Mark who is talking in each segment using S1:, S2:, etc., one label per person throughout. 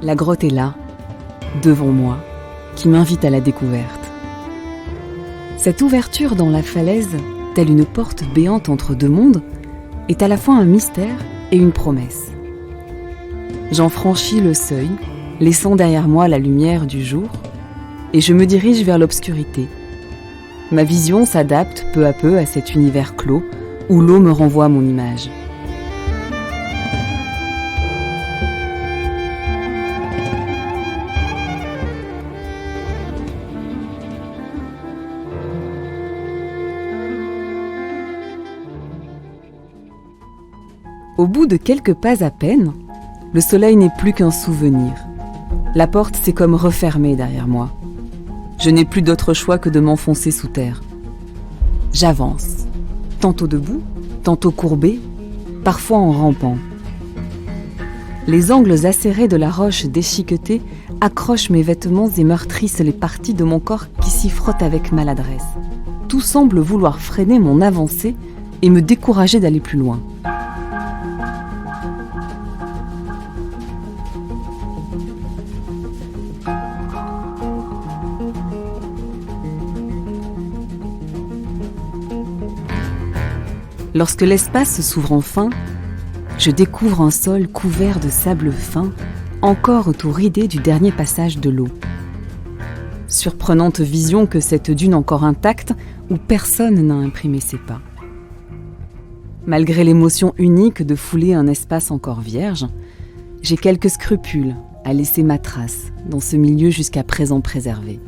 S1: La grotte est là, devant moi, qui m'invite à la découverte. Cette ouverture dans la falaise, telle une porte béante entre deux mondes, est à la fois un mystère et une promesse. J'en franchis le seuil, laissant derrière moi la lumière du jour, et je me dirige vers l'obscurité. Ma vision s'adapte peu à peu à cet univers clos où l'eau me renvoie mon image. Au bout de quelques pas à peine, le soleil n'est plus qu'un souvenir. La porte s'est comme refermée derrière moi. Je n'ai plus d'autre choix que de m'enfoncer sous terre. J'avance, tantôt debout, tantôt courbé, parfois en rampant. Les angles acérés de la roche déchiquetée accrochent mes vêtements et meurtrissent les parties de mon corps qui s'y frottent avec maladresse. Tout semble vouloir freiner mon avancée et me décourager d'aller plus loin. Lorsque l'espace s'ouvre enfin, je découvre un sol couvert de sable fin, encore tout ridé du dernier passage de l'eau. Surprenante vision que cette dune encore intacte où personne n'a imprimé ses pas. Malgré l'émotion unique de fouler un espace encore vierge, j'ai quelques scrupules à laisser ma trace dans ce milieu jusqu'à présent préservé.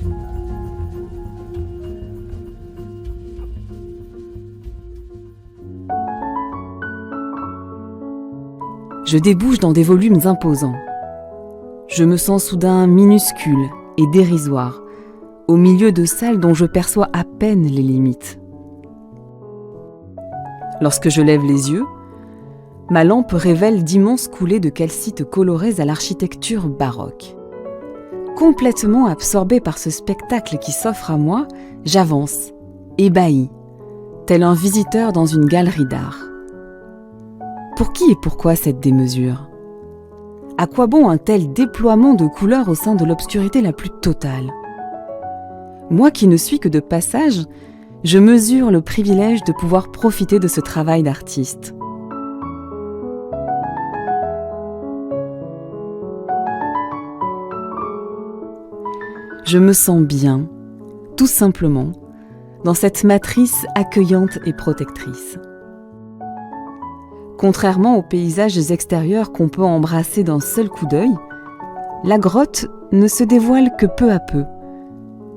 S1: Je débouche dans des volumes imposants. Je me sens soudain minuscule et dérisoire, au milieu de salles dont je perçois à peine les limites. Lorsque je lève les yeux, ma lampe révèle d'immenses coulées de calcite colorées à l'architecture baroque. Complètement absorbée par ce spectacle qui s'offre à moi, j'avance, ébahi, tel un visiteur dans une galerie d'art. Pour qui et pourquoi cette démesure ? À quoi bon un tel déploiement de couleurs au sein de l'obscurité la plus totale ? Moi qui ne suis que de passage, je mesure le privilège de pouvoir profiter de ce travail d'artiste. Je me sens bien, tout simplement, dans cette matrice accueillante et protectrice. Contrairement aux paysages extérieurs qu'on peut embrasser d'un seul coup d'œil, la grotte ne se dévoile que peu à peu,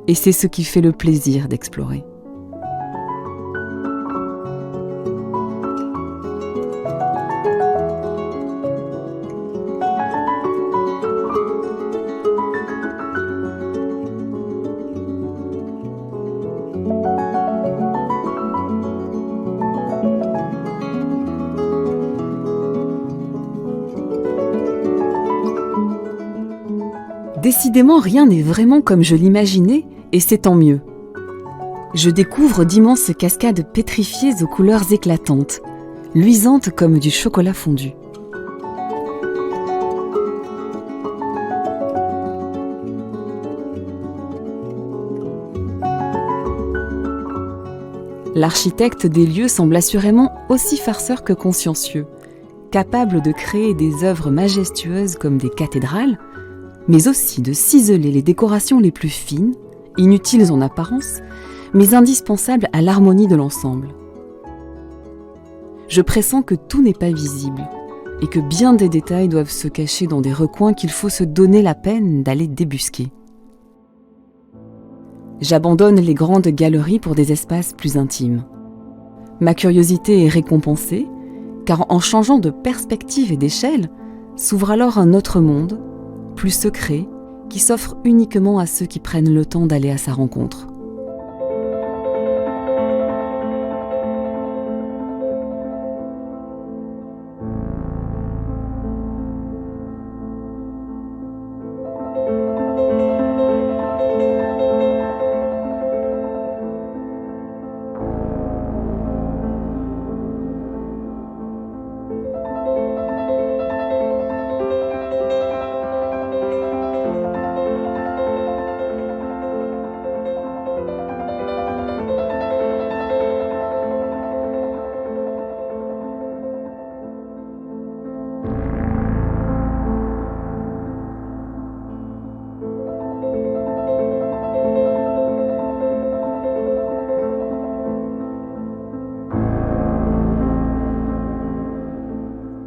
S1: et c'est ce qui fait le plaisir d'explorer. Décidément, rien n'est vraiment comme je l'imaginais, et c'est tant mieux. Je découvre d'immenses cascades pétrifiées aux couleurs éclatantes, luisantes comme du chocolat fondu. L'architecte des lieux semble assurément aussi farceur que consciencieux, capable de créer des œuvres majestueuses comme des cathédrales, mais aussi de ciseler les décorations les plus fines, inutiles en apparence, mais indispensables à l'harmonie de l'ensemble. Je pressens que tout n'est pas visible, et que bien des détails doivent se cacher dans des recoins qu'il faut se donner la peine d'aller débusquer. J'abandonne les grandes galeries pour des espaces plus intimes. Ma curiosité est récompensée, car en changeant de perspective et d'échelle, s'ouvre alors un autre monde, plus secret, qui s'offre uniquement à ceux qui prennent le temps d'aller à sa rencontre.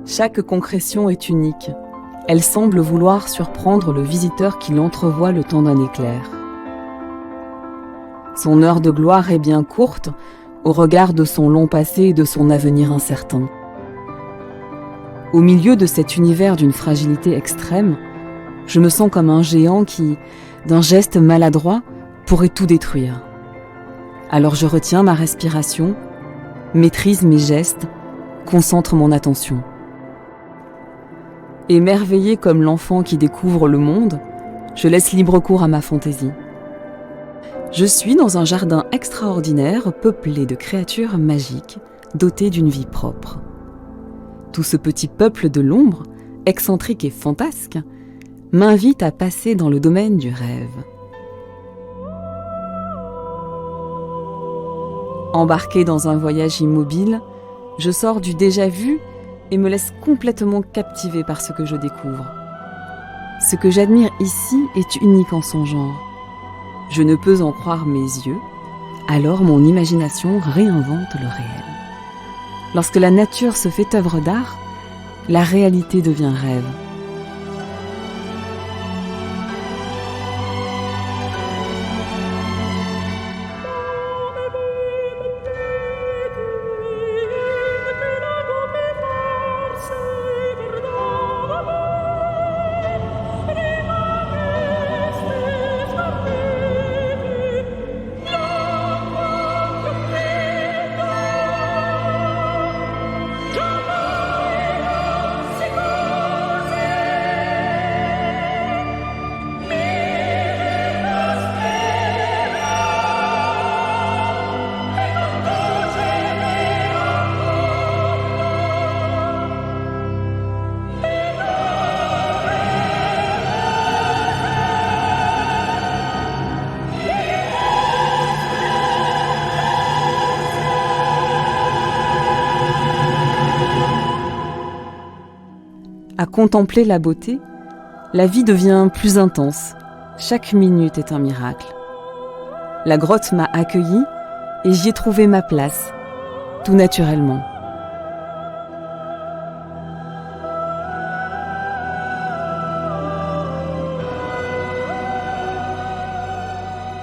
S1: Chaque concrétion est unique. Elle semble vouloir surprendre le visiteur qui l'entrevoit le temps d'un éclair. Son heure de gloire est bien courte au regard de son long passé et de son avenir incertain. Au milieu de cet univers d'une fragilité extrême, je me sens comme un géant qui, d'un geste maladroit, pourrait tout détruire. Alors je retiens ma respiration, maîtrise mes gestes, concentre mon attention. Émerveillé comme l'enfant qui découvre le monde, je laisse libre cours à ma fantaisie. Je suis dans un jardin extraordinaire peuplé de créatures magiques, dotées d'une vie propre. Tout ce petit peuple de l'ombre, excentrique et fantasque, m'invite à passer dans le domaine du rêve. Embarqué dans un voyage immobile, je sors du déjà-vu et me laisse complètement captiver par ce que je découvre. Ce que j'admire ici est unique en son genre. Je ne peux en croire mes yeux, alors mon imagination réinvente le réel. Lorsque la nature se fait œuvre d'art, la réalité devient rêve. À contempler la beauté, la vie devient plus intense. Chaque minute est un miracle. La grotte m'a accueilli et j'y ai trouvé ma place, tout naturellement.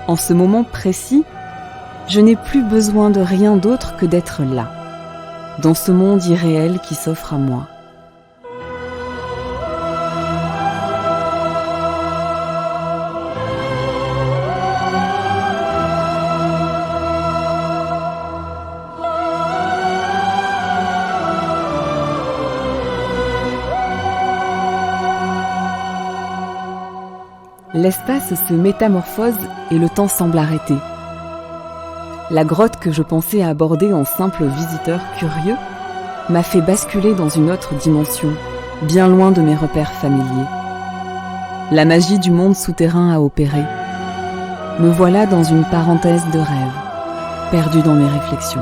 S1: En ce moment précis, je n'ai plus besoin de rien d'autre que d'être là, dans ce monde irréel qui s'offre à moi. L'espace se métamorphose et le temps semble arrêter. La grotte que je pensais aborder en simple visiteur curieux m'a fait basculer dans une autre dimension, bien loin de mes repères familiers. La magie du monde souterrain a opéré. Me voilà dans une parenthèse de rêve, perdue dans mes réflexions.